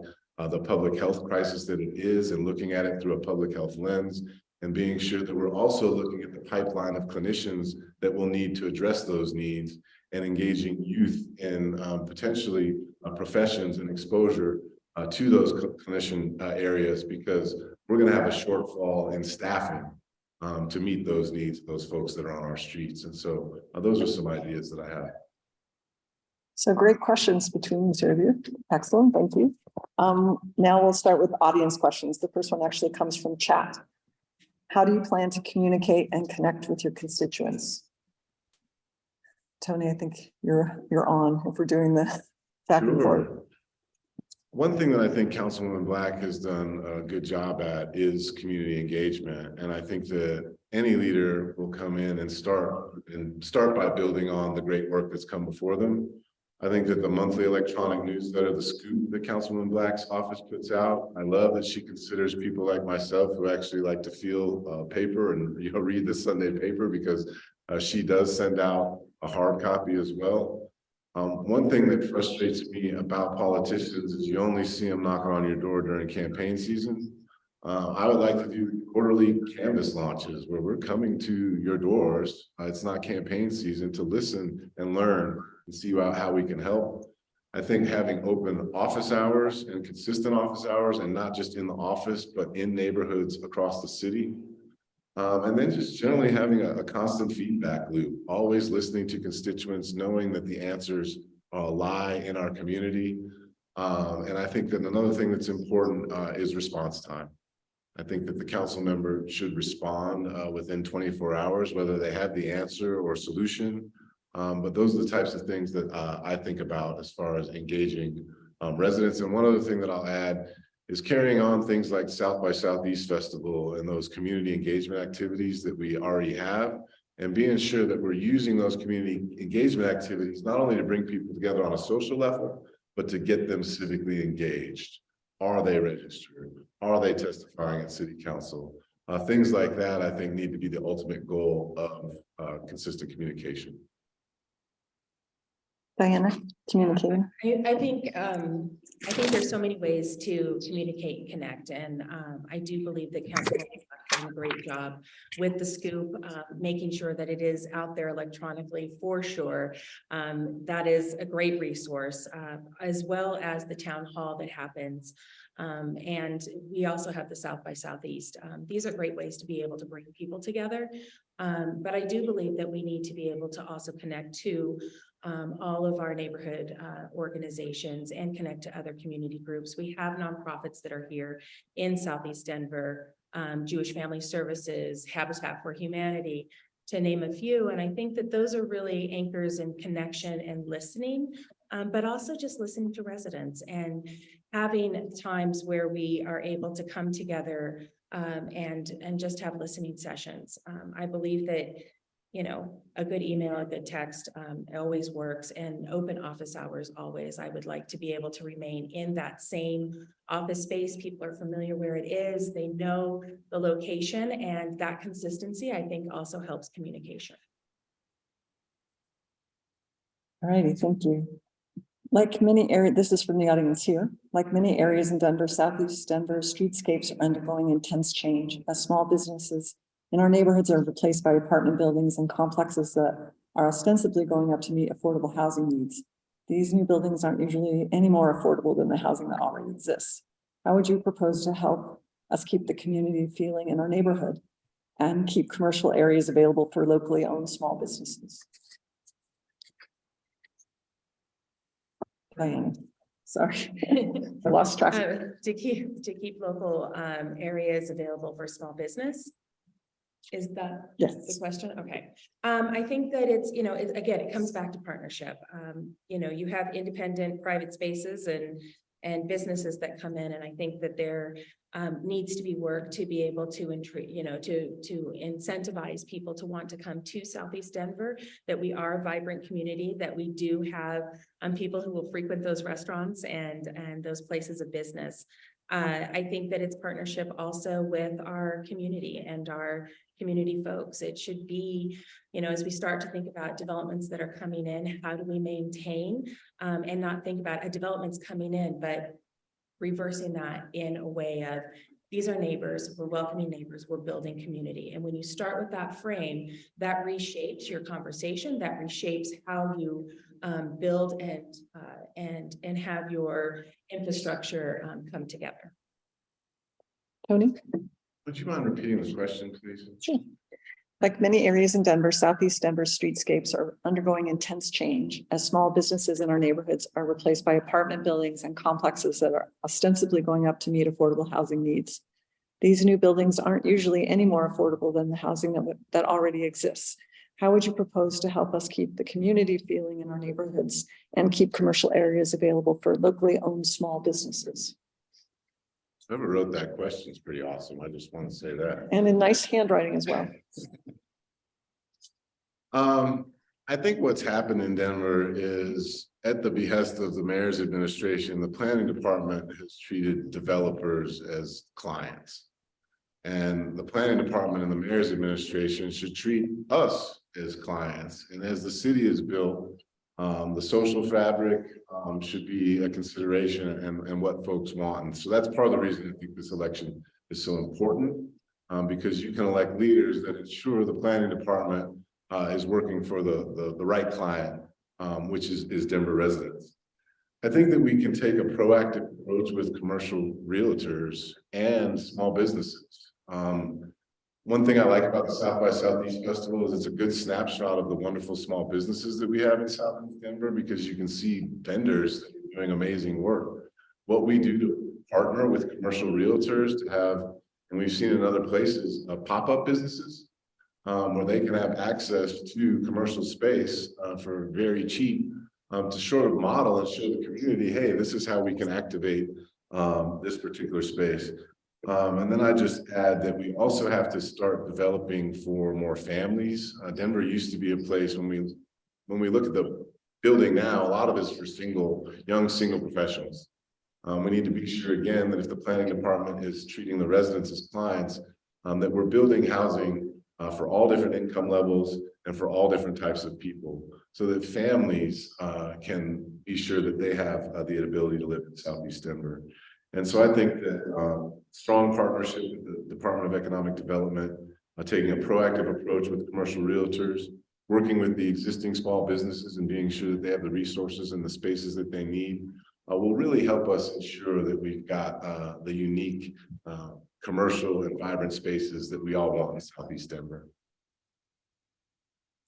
S2: the public health crisis that it is, and looking at it through a public health lens, and being sure that we're also looking at the pipeline of clinicians that will need to address those needs, and engaging youth in potentially professions and exposure to those clinician areas, because we're going to have a shortfall in staffing to meet those needs of those folks that are on our streets. And so those are some ideas that I have.
S3: So great questions between the two of you. Excellent, thank you. Now we'll start with audience questions. The first one actually comes from chat. How do you plan to communicate and connect with your constituents? Tony, I think you're on if we're doing the back and forth.
S2: Sure. One thing that I think Councilwoman Black has done a good job at is community engagement. And I think that any leader will come in and start by building on the great work that's come before them. I think that the monthly electronic newsletter, The Scoop, that Councilwoman Black's office puts out, I love that she considers people like myself who actually like to feel paper and read the Sunday paper, because she does send out a hard copy as well. One thing that frustrates me about politicians is you only see them knocking on your door during campaign season. I would like to do quarterly canvas launches where we're coming to your doors. It's not campaign season, to listen and learn and see how we can help. I think having open office hours and consistent office hours, and not just in the office, but in neighborhoods across the city. And then just generally having a constant feedback loop, always listening to constituents, knowing that the answers lie in our community. And I think that another thing that's important is response time. I think that the council member should respond within 24 hours, whether they have the answer or solution. But those are the types of things that I think about as far as engaging residents. And one other thing that I'll add is carrying on things like South by Southeast Festival and those community engagement activities that we already have, and being sure that we're using those community engagement activities not only to bring people together on a social level, but to get them civically engaged. Are they registered? Are they testifying at city council? Things like that, I think, need to be the ultimate goal of consistent communication.
S3: Diana, communicating.
S5: I think there's so many ways to communicate and connect, and I do believe that council has done a great job with the Scoop, making sure that it is out there electronically for sure. That is a great resource, as well as the town hall that happens. And we also have the South by Southeast. These are great ways to be able to bring people together. But I do believe that we need to be able to also connect to all of our neighborhood organizations and connect to other community groups. We have nonprofits that are here in Southeast Denver, Jewish Family Services, Habitat for Humanity, to name a few. And I think that those are really anchors in connection and listening, but also just listening to residents and having times where we are able to come together and just have listening sessions. I believe that, you know, a good email, a good text always works, and open office hours always. I would like to be able to remain in that same office space. People are familiar where it is. They know the location, and that consistency, I think, also helps communication.
S3: All righty, thank you. Like many areas, this is from the audience here, like many areas in Denver, Southeast Denver, streetscapes are undergoing intense change as small businesses in our neighborhoods are replaced by apartment buildings and complexes that are ostensibly going up to meet affordable housing needs. These new buildings aren't usually any more affordable than the housing that already exists. How would you propose to help us keep the community feeling in our neighborhood and keep commercial areas available for locally owned small businesses? Diana, sorry, I lost track.
S5: To keep local areas available for small business. Is that the question? Okay. I think that it's, you know, again, it comes back to partnership. You know, you have independent private spaces and businesses that come in, and I think that there needs to be work to be able to, you know, to incentivize people to want to come to Southeast Denver, that we are a vibrant community, that we do have people who will frequent those restaurants and those places of business. I think that it's partnership also with our community and our community folks. It should be, you know, as we start to think about developments that are coming in, how do we maintain and not think about a development's coming in, but reversing that in a way of, these are neighbors, we're welcoming neighbors, we're building community. And when you start with that frame, that reshapes your conversation, that reshapes how you build and have your infrastructure come together.
S3: Tony?
S2: Would you mind repeating the question, please?
S3: Sure. Like many areas in Denver, Southeast Denver streetscapes are undergoing intense change as small businesses in our neighborhoods are replaced by apartment buildings and complexes that are ostensibly going up to meet affordable housing needs. These new buildings aren't usually any more affordable than the housing that already exists. How would you propose to help us keep the community feeling in our neighborhoods and keep commercial areas available for locally owned small businesses?
S2: Whoever wrote that question is pretty awesome. I just want to say that.
S3: And in nice handwriting as well.
S2: I think what's happened in Denver is at the behest of the mayor's administration, the planning department has treated developers as clients. And the planning department and the mayor's administration should treat us as clients. And as the city is built, the social fabric should be a consideration and what folks want. And so that's part of the reason I think this election is so important, because you can elect leaders that ensure the planning department is working for the right client, which is Denver residents. I think that we can take a proactive approach with commercial realtors and small businesses. One thing I like about the South by Southeast Festival is it's a good snapshot of the wonderful small businesses that we have in Southeast Denver, because you can see vendors that are doing amazing work. What we do to partner with commercial realtors to have, and we've seen in other places, pop-up businesses where they can have access to commercial space for very cheap to sort of model and show the community, hey, this is how we can activate this particular space. And then I just add that we also have to start developing for more families. Denver used to be a place when we look at the building now, a lot of it is for young single professionals. We need to be sure again that if the planning department is treating the residents as clients, that we're building housing for all different income levels and for all different types of people, so that families can be sure that they have the ability to live in Southeast Denver. And so I think that strong partnership with the Department of Economic Development, taking a proactive approach with commercial realtors, working with the existing small businesses and being sure that they have the resources and the spaces that they need, will really help us ensure that we've got the unique commercial and vibrant spaces that we all want in Southeast Denver.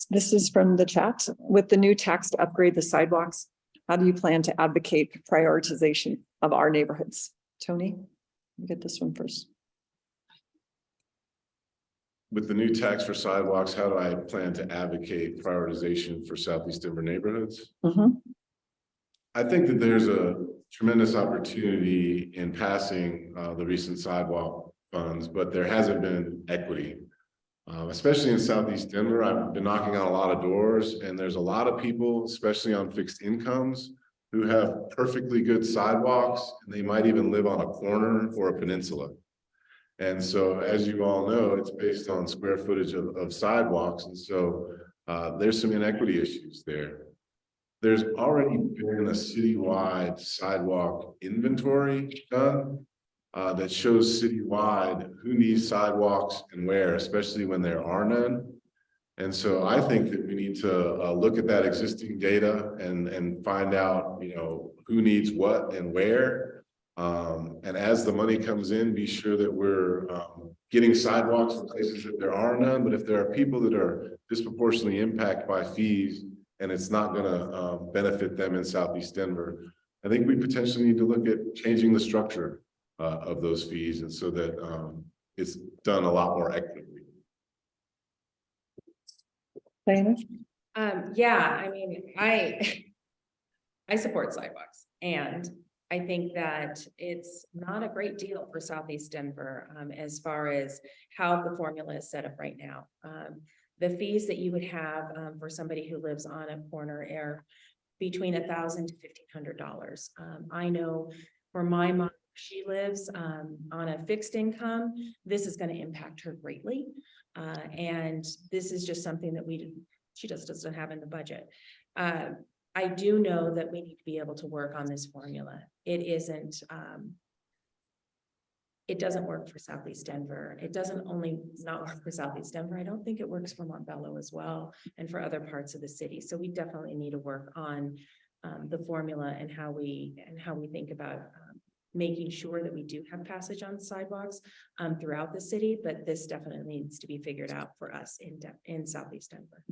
S3: This is from the chat. With the new tax to upgrade the sidewalks, how do you plan to advocate prioritization of our neighborhoods? Tony, you get this one first.
S2: With the new tax for sidewalks, how do I plan to advocate prioritization for Southeast Denver neighborhoods? I think that there's a tremendous opportunity in passing the recent sidewalk funds, but there hasn't been equity. Especially in Southeast Denver, I've been knocking on a lot of doors, and there's a lot of people, especially on fixed incomes, who have perfectly good sidewalks, and they might even live on a corner or a peninsula. And so, as you all know, it's based on square footage of sidewalks, and so there's some inequity issues there. There's already been a citywide sidewalk inventory done that shows citywide who needs sidewalks and where, especially when there are none. And so I think that we need to look at that existing data and find out, who needs what and where. And as the money comes in, be sure that we're getting sidewalks in places that there are none. But if there are people that are disproportionately impacted by fees and it's not going to benefit them in Southeast Denver, I think we potentially need to look at changing the structure of those fees, and so that it's done a lot more equitably.
S3: Diana?
S5: Yeah, I mean, I support sidewalks, and I think that it's not a great deal for Southeast Denver as far as how the formula is set up right now. The fees that you would have for somebody who lives on a corner are between $1,000 to $1,500. I know for my mom, she lives on a fixed income. This is going to impact her greatly. And this is just something that she just doesn't have in the budget. I do know that we need to be able to work on this formula. It doesn't work for Southeast Denver. It doesn't only not work for Southeast Denver. I don't think it works for Montbello as well and for other parts of the city. So we definitely need to work on the formula and how we think about making sure that we do have passage on sidewalks throughout the city, but this definitely needs to be figured out for us in Southeast Denver.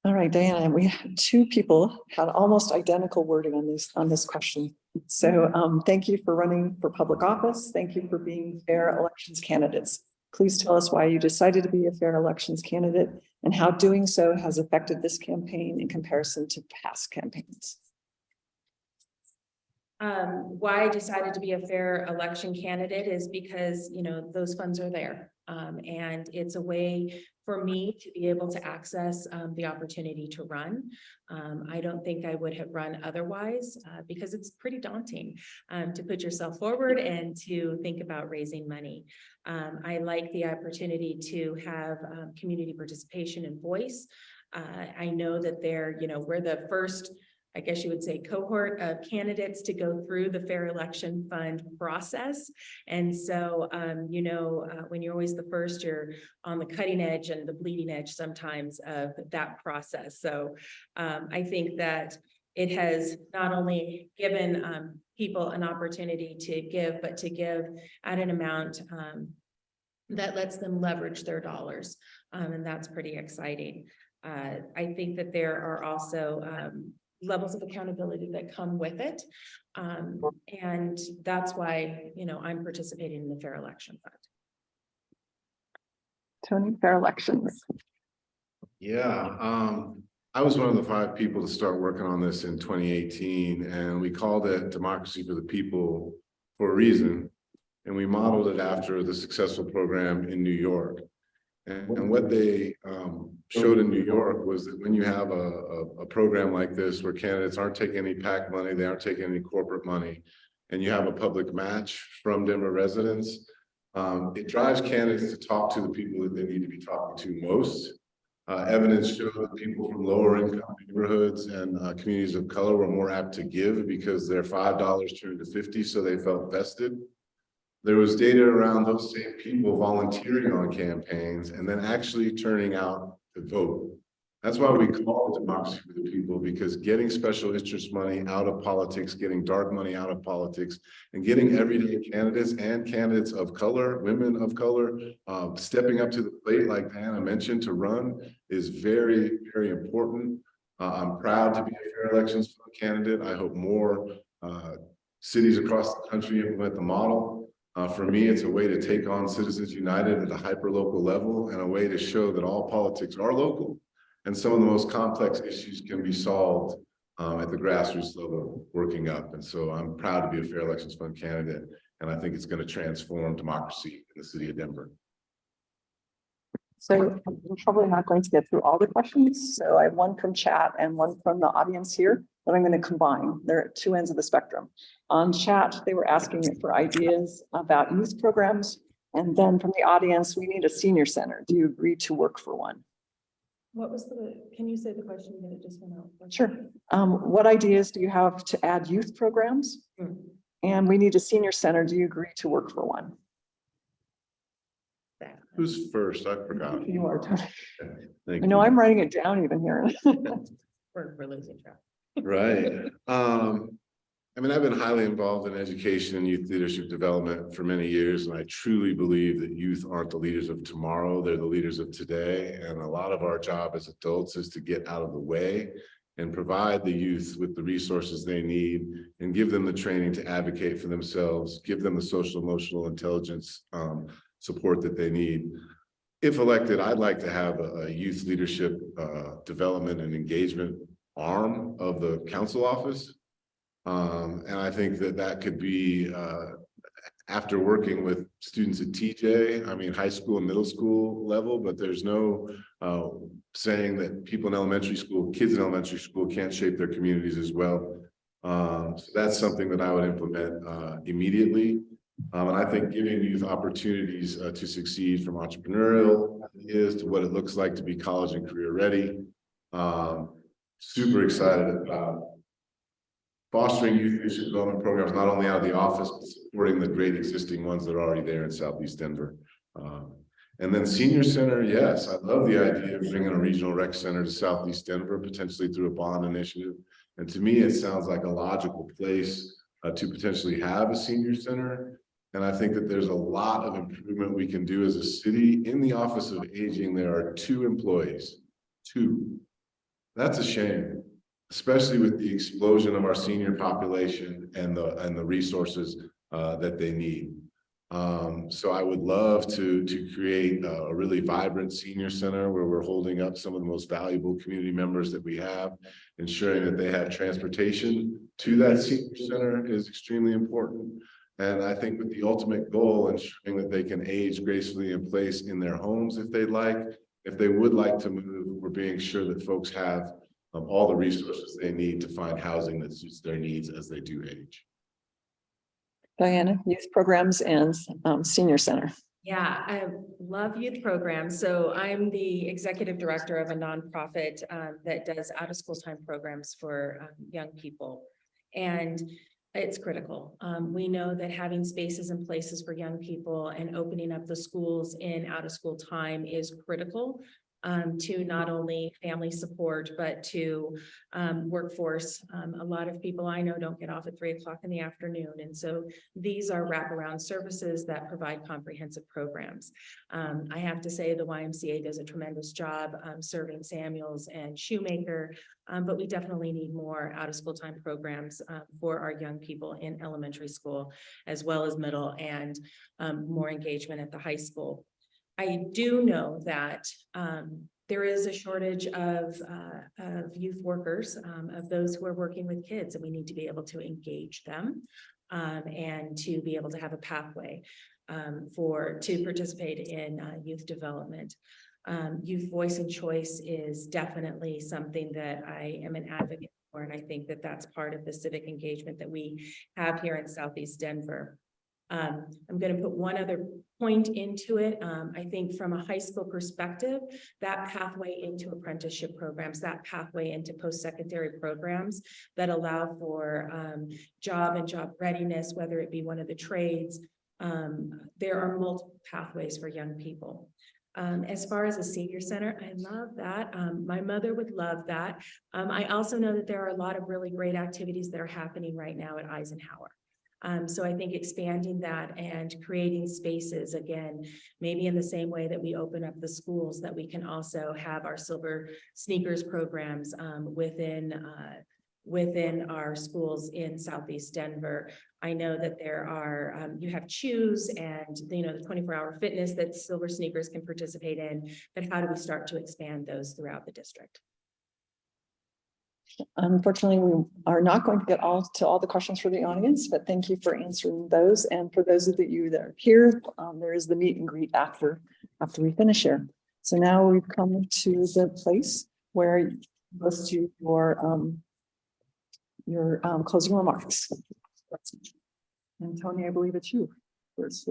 S3: All right, Diana, we had two people had almost identical wording on this question. So thank you for running for public office. Thank you for being fair elections candidates. Please tell us why you decided to be a fair elections candidate and how doing so has affected this campaign in comparison to past campaigns.
S5: Why I decided to be a fair election candidate is because, you know, those funds are there. And it's a way for me to be able to access the opportunity to run. I don't think I would have run otherwise because it's pretty daunting to put yourself forward and to think about raising money. I like the opportunity to have community participation and voice. I know that we're the first, I guess you would say, cohort of candidates to go through the Fair Election Fund process. And so, when you're always the first, you're on the cutting edge and the bleeding edge sometimes of that process. So I think that it has not only given people an opportunity to give, but to give at an amount that lets them leverage their dollars. And that's pretty exciting. I think that there are also levels of accountability that come with it. And that's why, I'm participating in the Fair Election Fund.
S3: Tony, fair elections.
S2: Yeah, I was one of the 5 people to start working on this in 2018, and we called it Democracy for the People for a reason. And we modeled it after the successful program in New York. And what they showed in New York was that when you have a program like this, where candidates aren't taking any PAC money, they aren't taking any corporate money, and you have a public match from Denver residents, it drives candidates to talk to the people that they need to be talking to most. Evidence showed that people from lower income neighborhoods and communities of color were more apt to give because their $5 turned to 50, so they felt vested. There was data around those same people volunteering on campaigns and then actually turning out to vote. That's why we call it Democracy for the People, because getting special interest money out of politics, getting dark money out of politics, and getting everyday candidates and candidates of color, women of color, stepping up to the plate, like Diana mentioned, to run is very, very important. I'm proud to be a fair elections candidate. I hope more cities across the country implement the model. For me, it's a way to take on Citizens United at a hyper-local level and a way to show that all politics are local and some of the most complex issues can be solved at the grassroots level working up. And so I'm proud to be a Fair Elections Fund candidate, and I think it's going to transform democracy in the city of Denver.
S3: So I'm probably not going to get through all the questions. So I have one from chat and one from the audience here that I'm going to combine. They're at 2 ends of the spectrum. On chat, they were asking for ideas about youth programs. And then from the audience, we need a senior center. Do you agree to work for one?
S5: Can you say the question again? It just went out.
S3: Sure. What ideas do you have to add youth programs? And we need a senior center. Do you agree to work for one?
S2: Who's first? I forgot.
S3: You are, Tony.
S2: Thank
S3: I know
S2: you.
S3: I'm writing it down even here.
S5: We're losing track.
S2: Right. I mean, I've been highly involved in education and youth leadership development for many years, and I truly believe that youth aren't the leaders of tomorrow, they're the leaders of today. And a lot of our job as adults is to get out of the way and provide the youth with the resources they need and give them the training to advocate for themselves, give them the social emotional intelligence support that they need. If elected, I'd like to have a youth leadership development and engagement arm of the council office. And I think that could be after working with students at TJ, I mean, high school and middle school level, but there's no saying that people in elementary school, kids in elementary school can't shape their communities as well. So that's something that I would implement immediately. And I think giving youth opportunities to succeed, from entrepreneurial ideas to what it looks like to be college and career ready. Super excited about fostering youth leadership development programs, not only out of the office, but supporting the great existing ones that are already there in Southeast Denver. And then senior center, yes, I love the idea of bringing a regional rec center to Southeast Denver, potentially through a bond initiative. And to me, it sounds like a logical place to potentially have a senior center. And I think that there's a lot of improvement we can do as a city. In the Office of Aging, there are 2 employees, 2. That's a shame, especially with the explosion of our senior population and the resources that they need. So I would love to create a really vibrant senior center where we're holding up some of the most valuable community members that we have, ensuring that they have transportation to that senior center is extremely important. And I think with the ultimate goal, ensuring that they can age gracefully in place in their homes if they'd like. If they would like to move, we're being sure that folks have all the resources they need to find housing that suits their needs as they do age.
S3: Diana, youth programs and senior center.
S5: Yeah, I love youth programs. So I'm the executive director of a nonprofit that does out of school time programs for young people. And it's critical. We know that having spaces and places for young people and opening up the schools in out of school time is critical to not only family support, but to workforce. A lot of people I know don't get off at 3 o'clock in the afternoon. And so these are wraparound services that provide comprehensive programs. I have to say the YMCA does a tremendous job serving Samuels and Shoemaker, but we definitely need more out of school time programs for our young people in elementary school, as well as middle, and more engagement at the high school. I do know that there is a shortage of youth workers, of those who are working with kids, and we need to be able to engage them and to be able to have a pathway to participate in youth development. Youth voice and choice is definitely something that I am an advocate for, and I think that that's part of the civic engagement that we have here in Southeast Denver. I'm going to put one other point into it. I think from a high school perspective, that pathway into apprenticeship programs, that pathway into post-secondary programs that allow for job and job readiness, whether it be one of the trades, there are multiple pathways for young people. As far as a senior center, I love that. My mother would love that. I also know that there are a lot of really great activities that are happening right now at Eisenhower. So I think expanding that and creating spaces, again, maybe in the same way that we open up the schools, that we can also have our silver sneakers programs within our schools in Southeast Denver. I know that there are, you have Choose and, the 24-hour fitness that Silver Sneakers can participate in, but how do we start to expand those throughout the district?
S3: Unfortunately, we are not going to get to all the questions for the audience, but thank you for answering those. And for those of you that are here, there is the meet and greet after we finish here. So now we've come to the place where let's do your closing remarks. And Tony, I believe it's you first.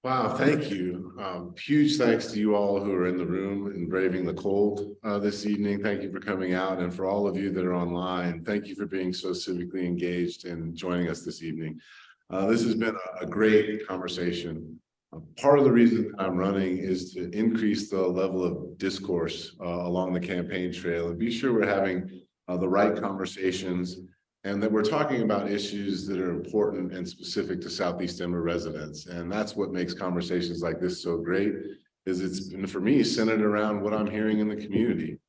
S2: Wow, thank you. Huge thanks to you all who are in the room and braving the cold this evening. Thank you for coming out. And for all of you that are online, thank you for being so civically engaged and joining us this evening. This has been a great conversation. Part of the reason I'm running is to increase the level of discourse along the campaign trail and be sure we're having the right conversations and that we're talking about issues that are important and specific to Southeast Denver residents. And that's what makes conversations like this so great, is it's been, for me, centered around what I'm hearing in the community.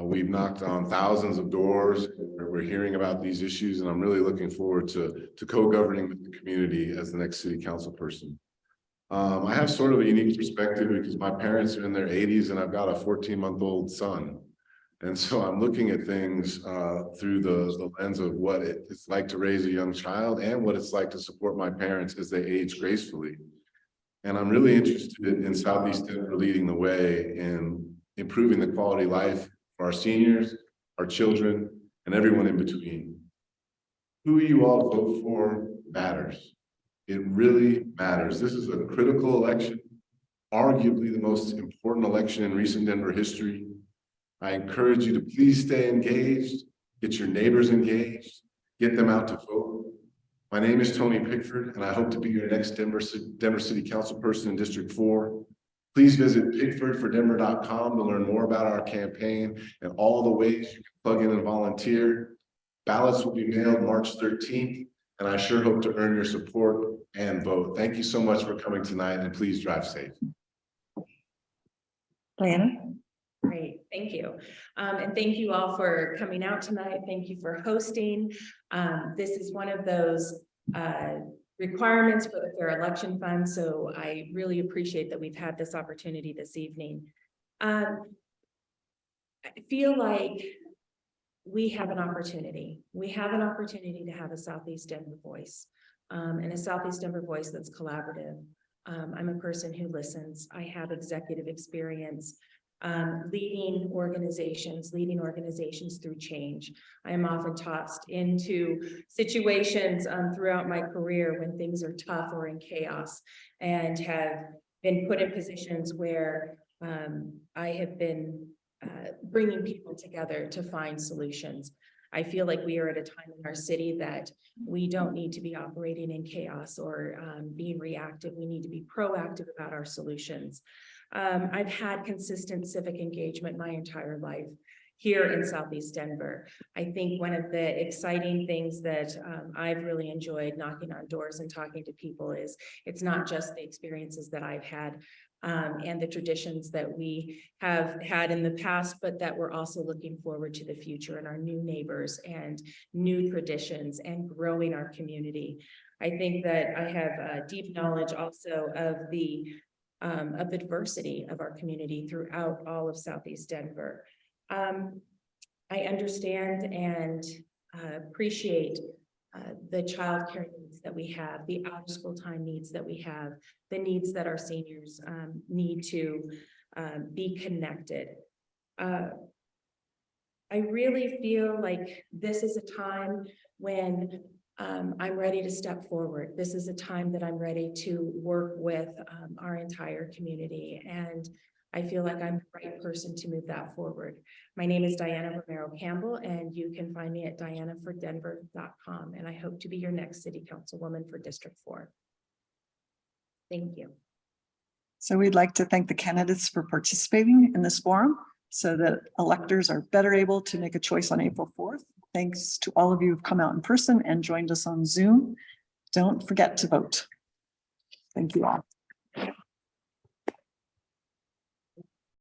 S2: We've knocked on thousands of doors. We're hearing about these issues, and I'm really looking forward to co-governing with the community as the next city council person. I have sort of a unique perspective because my parents are in their 80s and I've got a 14-month-old son. And so I'm looking at things through the lens of what it's like to raise a young child and what it's like to support my parents as they age gracefully. And I'm really interested in Southeast Denver leading the way in improving the quality of life for our seniors, our children, and everyone in between. Who you all vote for matters. It really matters. This is a critical election, arguably the most important election in recent Denver history. I encourage you to please stay engaged, get your neighbors engaged, get them out to vote. My name is Tony Pigford, and I hope to be your next Denver City Council person in District 4. Please visit pigfordfordenver.com to learn more about our campaign and all the ways you can plug in and volunteer. Ballots will be mailed March 13th, and I sure hope to earn your support and vote. Thank you so much for coming tonight, and please drive safe.
S3: Diana?
S5: Great, thank you. And thank you all for coming out tonight. Thank you for hosting. This is one of those requirements for the Fair Election Fund. So I really appreciate that we've had this opportunity this evening. I feel like we have an opportunity. We have an opportunity to have a Southeast Denver voice, and a Southeast Denver voice that's collaborative. I'm a person who listens. I have executive experience leading organizations through change. I am often tossed into situations throughout my career when things are tough or in chaos, and have been put in positions where I have been bringing people together to find solutions. I feel like we are at a time in our city that we don't need to be operating in chaos or being reactive. We need to be proactive about our solutions. I've had consistent civic engagement my entire life here in Southeast Denver. I think one of the exciting things that I've really enjoyed knocking on doors and talking to people is it's not just the experiences that I've had and the traditions that we have had in the past, but that we're also looking forward to the future and our new neighbors and new traditions and growing our community. I think that I have a deep knowledge also of the diversity of our community throughout all of Southeast Denver. I understand and appreciate the childcare needs that we have, the out of school time needs that we have, the needs that our seniors need to be connected. I really feel like this is a time when I'm ready to step forward. This is a time that I'm ready to work with our entire community, and I feel like I'm the right person to move that forward. My name is Diana Romero Campbell, and you can find me at dianafordenver.com, and I hope to be your next city councilwoman for District 4. Thank you.
S3: So we'd like to thank the candidates for participating in this forum so that electors are better able to make a choice on April 4th. Thanks to all of you who've come out in person and joined us on Zoom. Don't forget to vote. Thank you all.